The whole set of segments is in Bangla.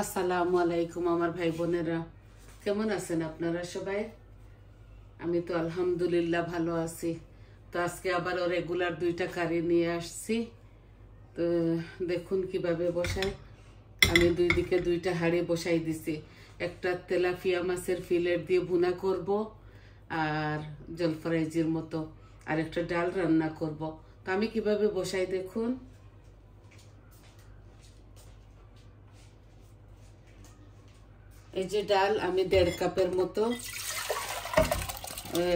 আসসালামু আলাইকুম আমার ভাই বোনেরা, কেমন আছেন আপনারা সবাই? আমি তো আলহামদুলিল্লাহ ভালো আছি। তো আজকে আবারও রেগুলার দুইটা কারি নিয়ে আসছি। তো দেখুন কিভাবে বসাই। আমি দুই দিকে দুইটা হাঁড়ি বসাই দিছি। একটা তেলাপিয়া মাছের ফিলেট দিয়ে ভুনা করব আর জলফরাইজির মতো, আর একটা ডাল রান্না করব। তো আমি কিভাবে বসাই দেখুন। এই যে ডাল আমি 1.5 কাপের মতো,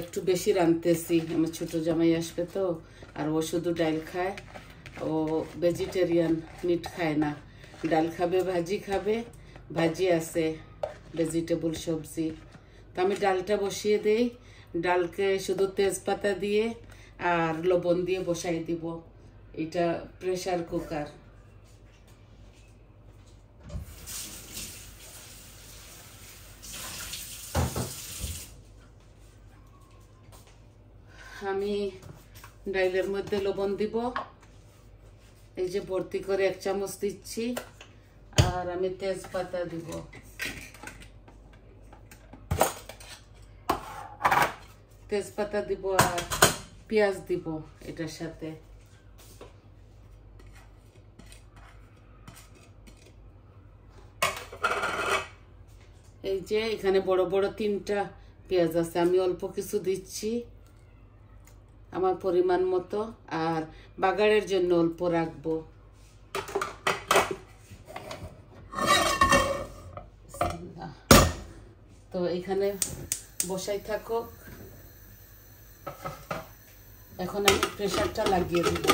একটু বেশি রাঁধতেছি। আমার ছোট জামাই আসবে তো, আর ও শুধু ডাল খায়। ও ভেজিটেরিয়ান, মিট খায় না। ডাল খাবে, ভাজি খাবে, ভাজি আছে ভেজিটেবল সবজি। তো আমি ডালটা বসিয়ে দেই। ডালকে শুধু তেজপাতা দিয়ে আর লবণ দিয়ে বসাই দিব। এটা প্রেসার কুকার। আমি ডাইলের মধ্যে লবণ দিব, এই যে ভর্তি করে 1 চামচ দিচ্ছি। আর আমি তেজপাতা দিব, তেজপাতা দিব আর পেঁয়াজ দিব এটার সাথে। এই যে এখানে বড় বড় 3টা পেঁয়াজ আছে, আমি অল্প কিছু দিচ্ছি আমার পরিমাণ মতো, আর বাগারের জন্য অল্প রাখবো। তো এখানে বসাই থাকো। এখন আমি প্রেসারটা লাগিয়ে দিব।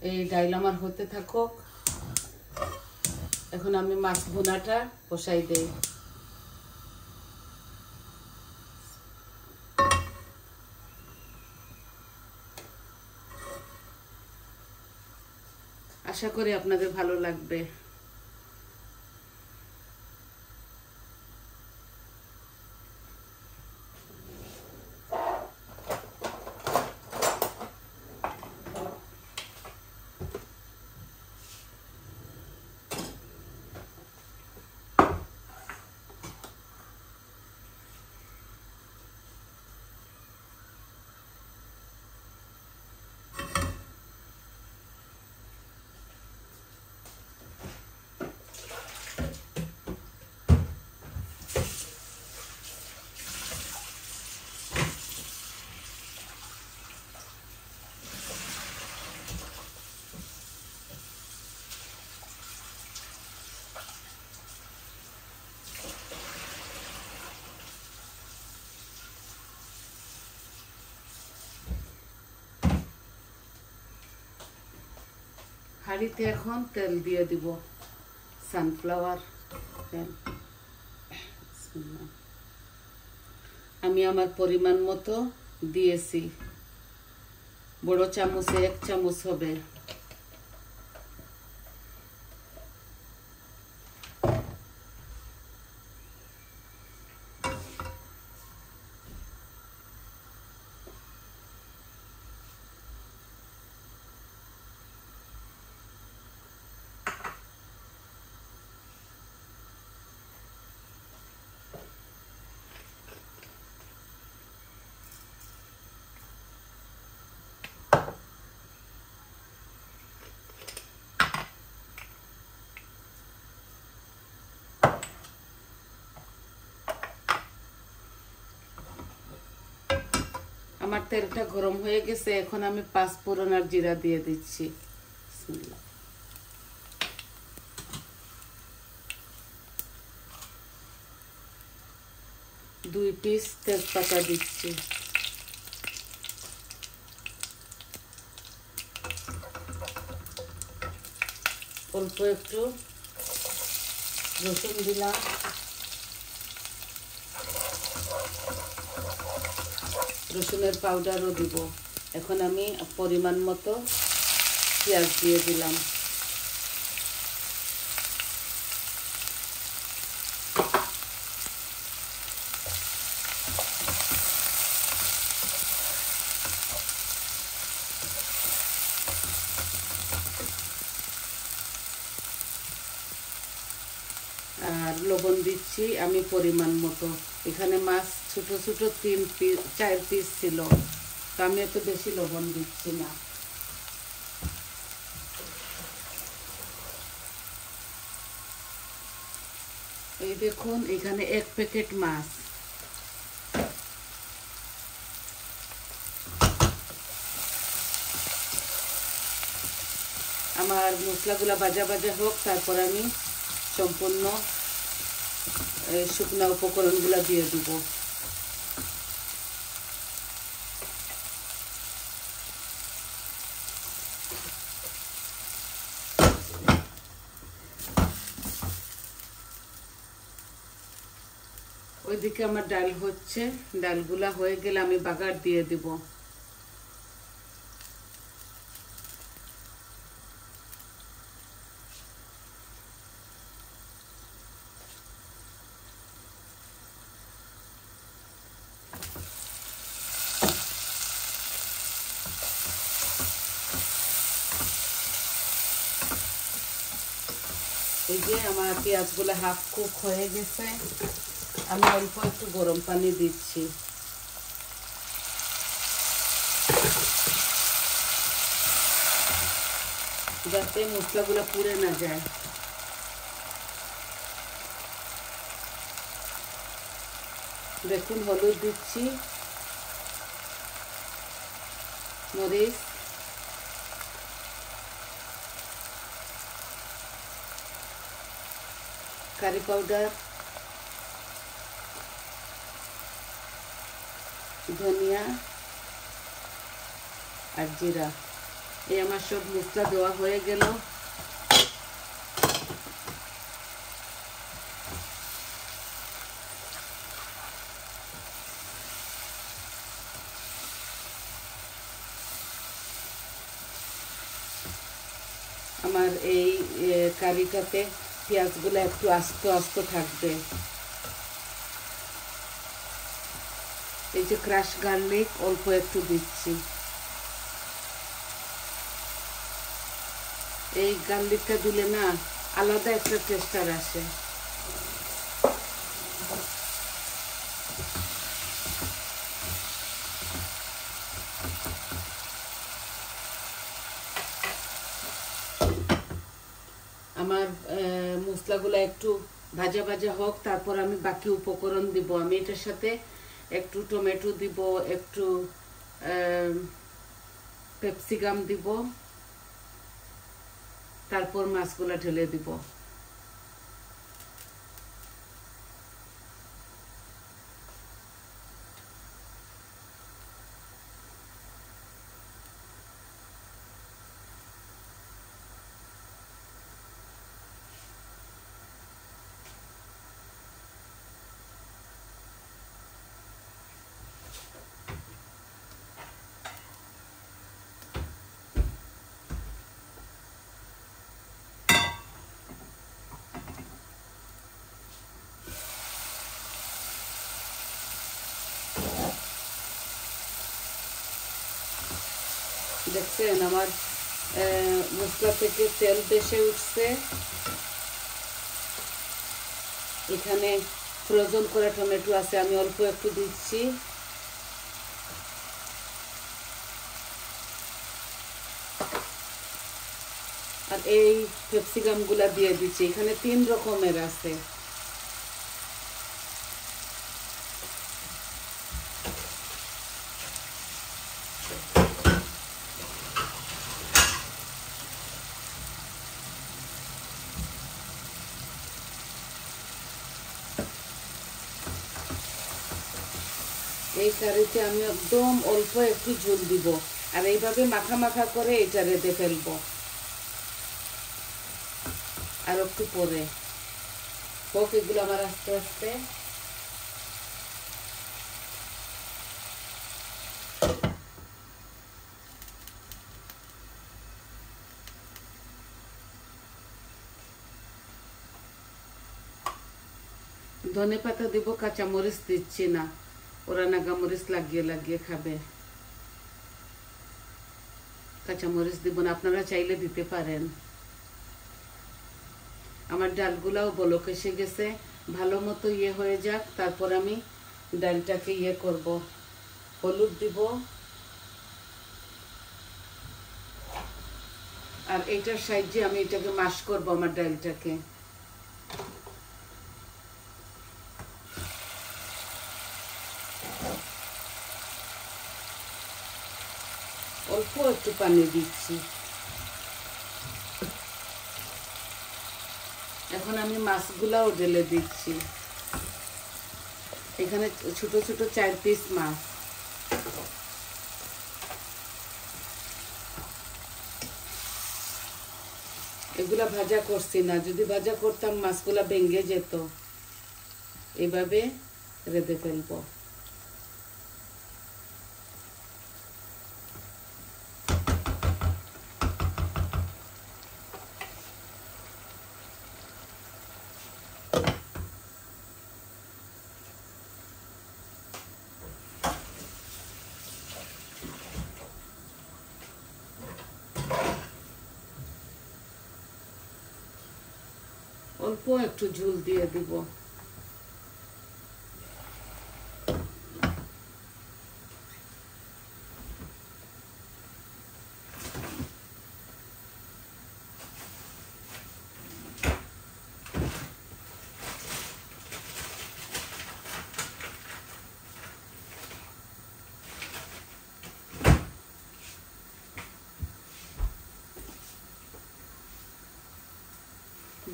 এই ডাইল আমার হতে থাকুক। এখন আমি মাছ ভুনাটা বসাই দেই। আশা করি আপনাদের ভালো লাগবে। হাঁড়িতে এখন তেল দিয়ে দিব, সানফ্লাওয়ার তেল। আমি আমার পরিমাণ মতো দিয়েছি, বড় চামচে 1 চামচ হবে। আমার তেলটা গরম হয়ে গেছে, এখন আমি 5 ফোড়ন আর জিরা দিয়ে দিচ্ছি। বিসমিল্লাহ। 2 পিস তেজপাতা দিচ্ছি। অল্প একটু রসুন দিলাম। রসুনের পাউডারও দিব। এখন আমি পরিমাণ মতো পেঁয়াজ দিয়ে দিলাম। লবণ দিচ্ছি আমি পরিমাণ মতো। এখানে মাছ ছোট ছোট 4 পিস ছিল, তো আমি এত বেশি লবণ দিচ্ছি না। এই দেখুন এখানে 1 প্যাকেট মাছ। আমার মশলাগুলা ভাজা ভাজা হোক, তারপর আমি সম্পূর্ণ শুকনা উপকরণগুলো দিয়ে দিব। ওইদিকে আমার ডাল হচ্ছে, ডালগুলা হয়ে গেলে আমি বাগার দিয়ে দিব। এই যে আমার পেঁয়াজগুলো হাফ কুক হয়ে গেছে, আমি অল্প একটু গরম পানি দিচ্ছি। যাতে মশলাগুলো পুড়ে না যায়। দেখুন হলুদ দিচ্ছি, মরিচ, কারি পাউডার, ধনিয়া আর জিরা। এই আমার সব মশলা দেওয়া হয়ে গেল। আমার এই কারিটাতে পেঁয়াজগুলো একটু আস্ত আস্ত থাকবে। এই যে ক্রাশ গার্লিক অল্প একটু দিচ্ছি। এই গার্লিকটা দিলে না আলাদা একটা টেস্টার আসে। আমার মশলাগুলো একটু ভাজা ভাজা হোক, তারপর আমি বাকি উপকরণ দিব। আমি এটার সাথে একটু টমেটো দিব, একটু ক্যাপসিকাম দিব, তারপর মাছগুলা ঢেলে দিব। দেখছেন আমার মশলা থেকে তেল ভেসে উঠছে। এখানে ফ্রোজেন করা টমেটো আছে, আমি অল্প একটু দিচ্ছি। আর এই ক্যাপসিকাম গুলা দিয়ে দিচ্ছি। এখানে 3 রকমের আছে। এই কারিতে আমি একদম অল্প একটু ঝোল দিব, আর এইভাবে মাখা মাখা করে এটা রেঁধে ফেলবো। আর একটু পরে হোক এগুলো আমার আস্তে আস্তে। ধনে পাতা দিব, কাঁচা মরিচ দিচ্ছি না, ওরা নাগা মরিচ লাগিয়ে লাগিয়ে খাবে। কাঁচা মরিচ দিব না, আপনারা চাইলে দিতে পারেন। আমার ডালগুলাও বলক এসে গেছে, ভালো মতো ইয়ে হয়ে যাক, তারপর আমি ডালটাকে ইয়ে করব, হলুদ দিব। আর এটার সাহায্যে আমি এটাকে মাশ করব আমার ডালটাকে। অল্প একটু পানি দিচ্ছি। এখন আমি মাছগুলাও ঢেলে দিচ্ছি। এখানে ছোট ছোট 4 পিস মাছ। এগুলা ভাজা করছি না, যদি ভাজা করতাম মাছগুলা ভেঙে যেত। এভাবে রেঁধে ফেলবো। অল্প একটু ঝোল দিয়ে দিব।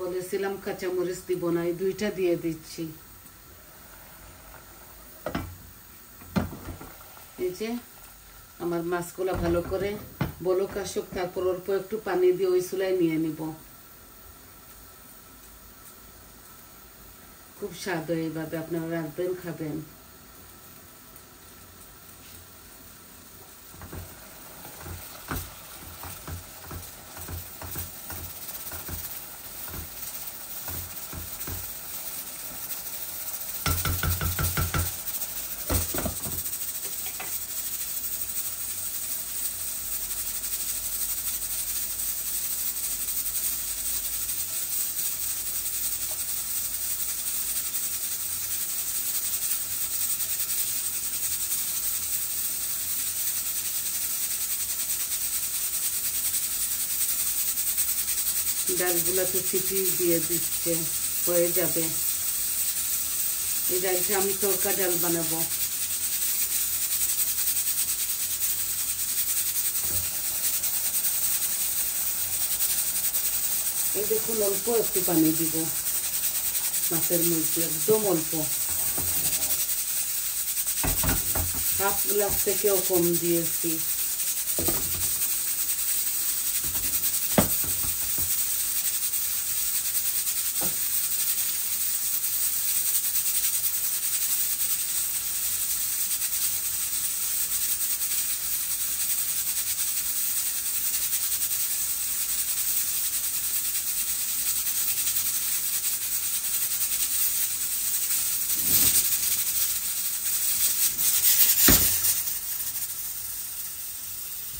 বলেছিলাম কাঁচামরিচ দিব না, এই 2টা দিয়ে দিচ্ছি। এই যে আমার মাছগুলা ভালো করে বলক আসুক, তারপর অল্প একটু পানি দিয়ে ওই চুলায় নিয়ে নিব। খুব স্বাদ হয়, এইভাবে আপনারা রাখবেন, খাবেন। ডালগুলা তো সিটি দিয়ে দিচ্ছে, হয়ে যাবে। এই ডালটা আমি তড়কা ডাল বানাবো। এই দেখুন, অল্প একটু পানি দিব মাছের মধ্যে, একদম অল্প, হাফ গ্লাস থেকেও কম দিয়েছি।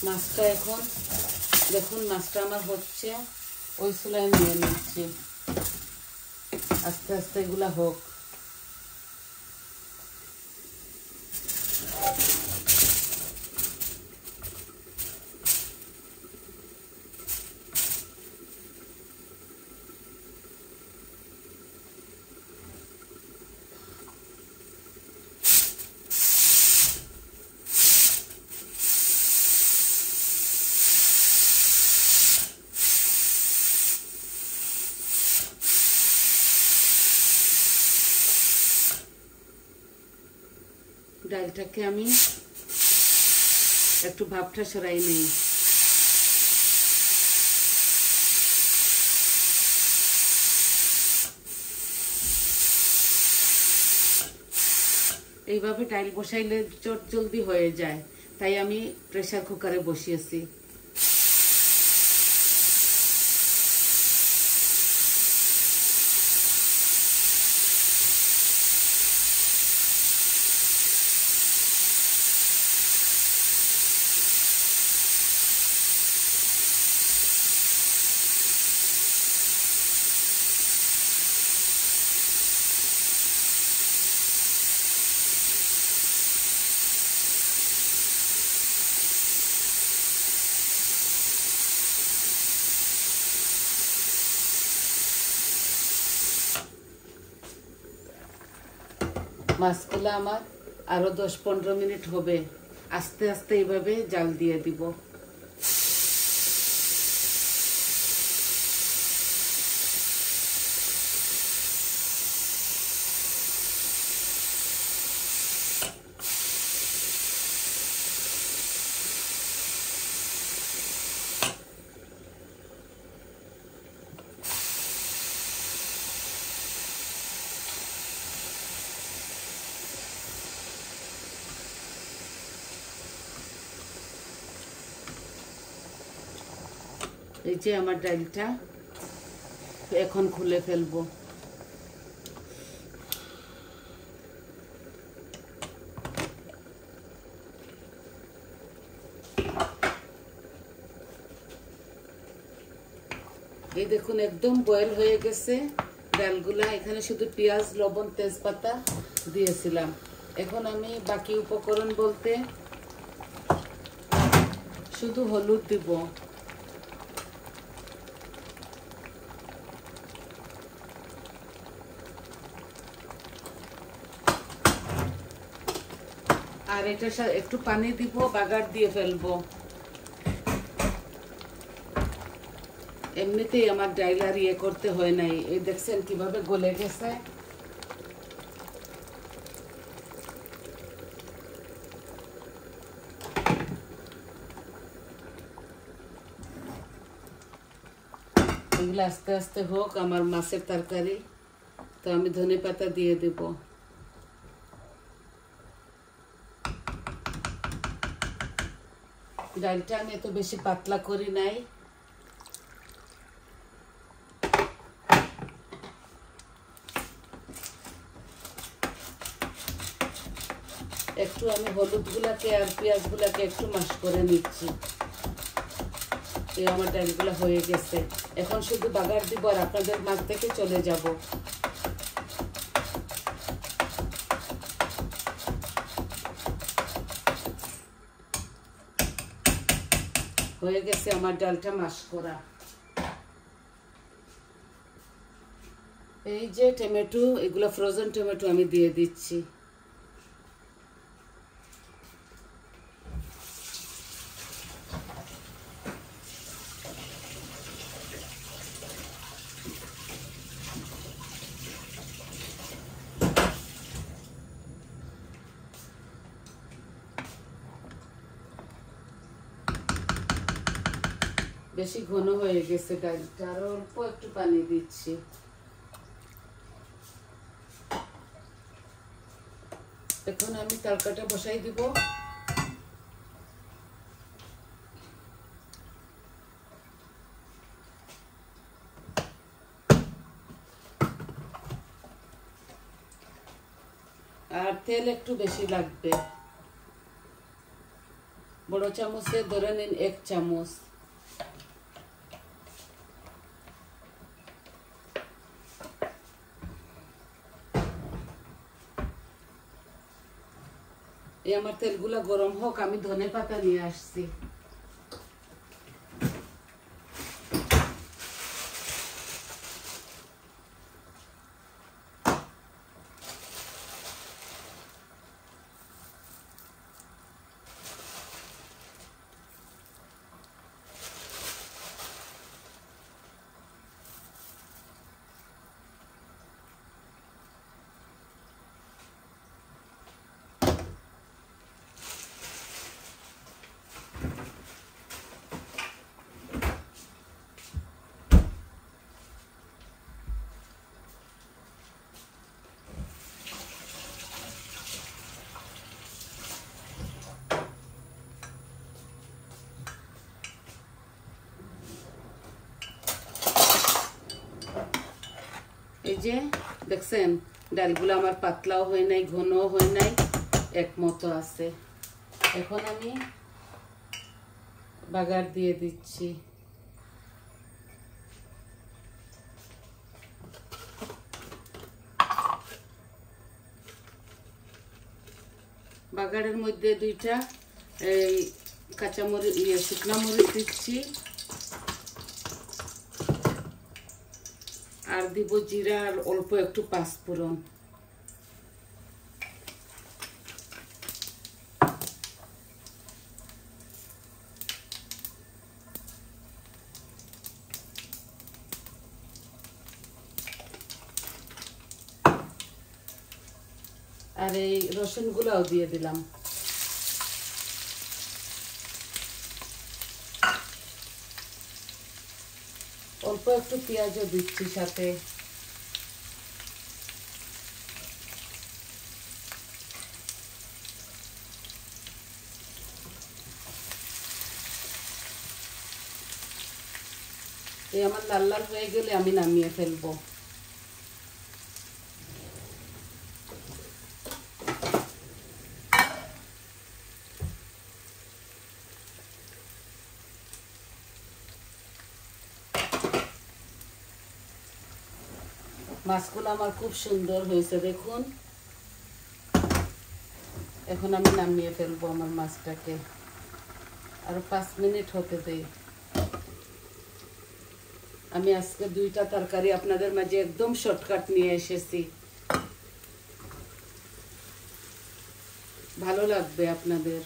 মাছটা এখন দেখুন, মাছটা আমার হচ্ছে, ওই চুলায় নিয়ে নিচ্ছি। আস্তে আস্তে এগুলা হোক। ডালটাকে আমি একটু ভাপটা সরাই নেই। এইভাবে ডাল বসাইলে চট জলদি হয়ে যায়, তাই আমি প্রেসার কুকারে বসিয়েছি। মাছগুলো আমার আরো 10-15 মিনিট হবে, আস্তে আস্তে এইভাবে জাল দিয়ে দিব। এই যে আমার ডালটা এখন খুলে ফেলবো। এই দেখুন একদম বয়েল হয়ে গেছে ডালগুলা। এখানে শুধু পেঁয়াজ, লবণ, তেজপাতা দিয়েছিলাম। এখন আমি বাকি উপকরণ বলতে শুধু হলুদ দিব, আর এটার সাথে একটু পানি দিব, বাগার দিয়ে ফেলবো। এমনিতেই আমার ডাল আর ইয়ে করতে হয় নাই। এই দেখছেন কিভাবে গলে গেছে। এগুলো আস্তে আস্তে হোক আমার মাছের তরকারি। তো আমি ধনেপাতা দিয়ে দেব। ডালটা আমি এত বেশি পাতলা করি নাই। একটু আমি হলুদ গুলাকে আর পেঁয়াজ গুলাকে একটু মাশ করে নিচ্ছি। এই আমার ডালগুলা হয়ে গেছে। এখন শুধু বাগার দিব আর আপনাদের মাছ থেকে চলে যাব। হয়ে গেছে আমার ডালটা মাশ করা। এই যে টমেটো, এগুলো ফ্রোজেন টমেটো আমি দিয়ে দিচ্ছি। বেশি ঘন হয়ে গেছে ডালটা, আর অল্প একটু পানি দিচ্ছি। এখন আমি তরকাটা বসাই দিব। আর তেল একটু বেশি লাগবে। বড় চামচে ধরে নিন 1 চামচ। এই আমার তেলগুলা গরম হোক, আমি ধনেপাতা নিয়ে আসছি। এই যে দেখছেন ডালগুলো আমার পাতলাও হয় নাই, ঘনও হয় নাই, একমতো আছে। এখন আমি বাগার দিয়ে দিচ্ছি। বাগারের মধ্যে 2টা এই কাঁচা মরিচ, শুকনা মরিচ দিচ্ছি, আর দিব জিরা আর অল্প একটু পাঁচফোড়ন। আর এই রসুনগুলোও দিয়ে দিলাম। অল্প একটু পেঁয়াজও দিচ্ছি সাথে। এই আমার লাল লাল হয়ে গেলে আমি নামিয়ে ফেলবো। মাছগুলো আমার খুব সুন্দর হয়েছে দেখুন। এখন আমি নামিয়ে ফেলবো আমার মাছটাকে। আরো 5 মিনিট হতে দেই। আমি আজকে 2টা তরকারি আপনাদের মাঝে একদম শর্টকাট নিয়ে এসেছি, ভালো লাগবে আপনাদের।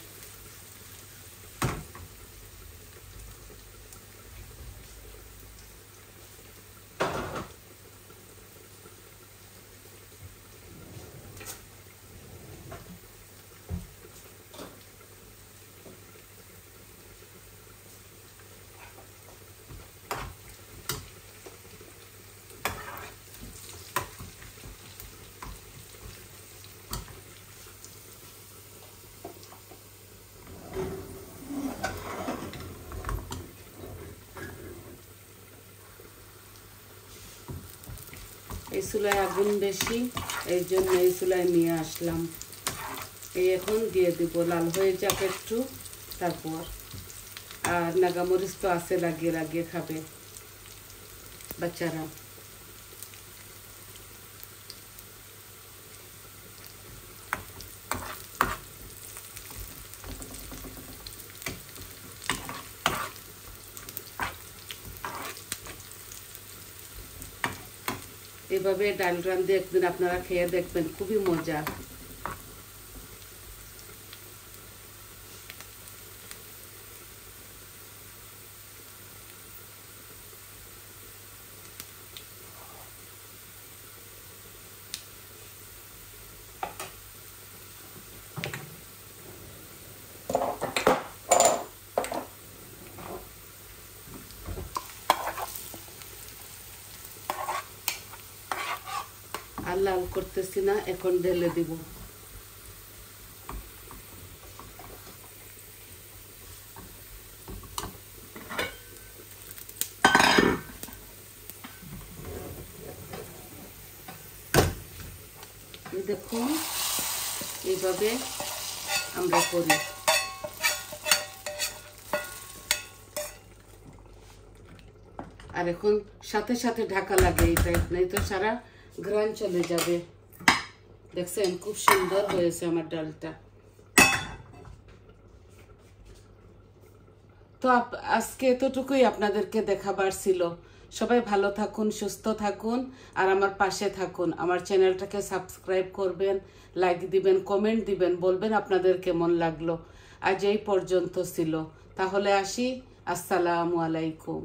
এই চুলায় আগুন বেশি, এই জন্য এই চুলায় নিয়ে আসলাম। এই এখন দিয়ে দিব, লাল হয়ে যাক একটু, তারপর। আর নাগামরিচ তো আছে, লাগিয়ে লাগিয়ে খাবে বাচ্চারা। এভাবে ডাল রান্ধে একদিন আপনারা খেয়ে দেখবেন, খুবই মজা। আর লাল করতেছি না, এখন ঢেলে দিব। দেখুন এইভাবে আমরা করি। আর এখন সাথে সাথে ঢাকা লাগে, এটা নাই তো সারা ঘ্রাণ চলে যাবে। দেখছেন খুব সুন্দর হয়েছে আমার ডালটা। তো আজকে এতটুকুই আপনাদেরকে দেখাবার ছিল। সবাই ভালো থাকুন, সুস্থ থাকুন, আর আমার পাশে থাকুন। আমার চ্যানেলটাকে সাবস্ক্রাইব করবেন, লাইক দিবেন, কমেন্ট দিবেন, বলবেন আপনাদের কেমন লাগলো। আজ এই পর্যন্ত ছিল, তাহলে আসি। আসসালামু আলাইকুম।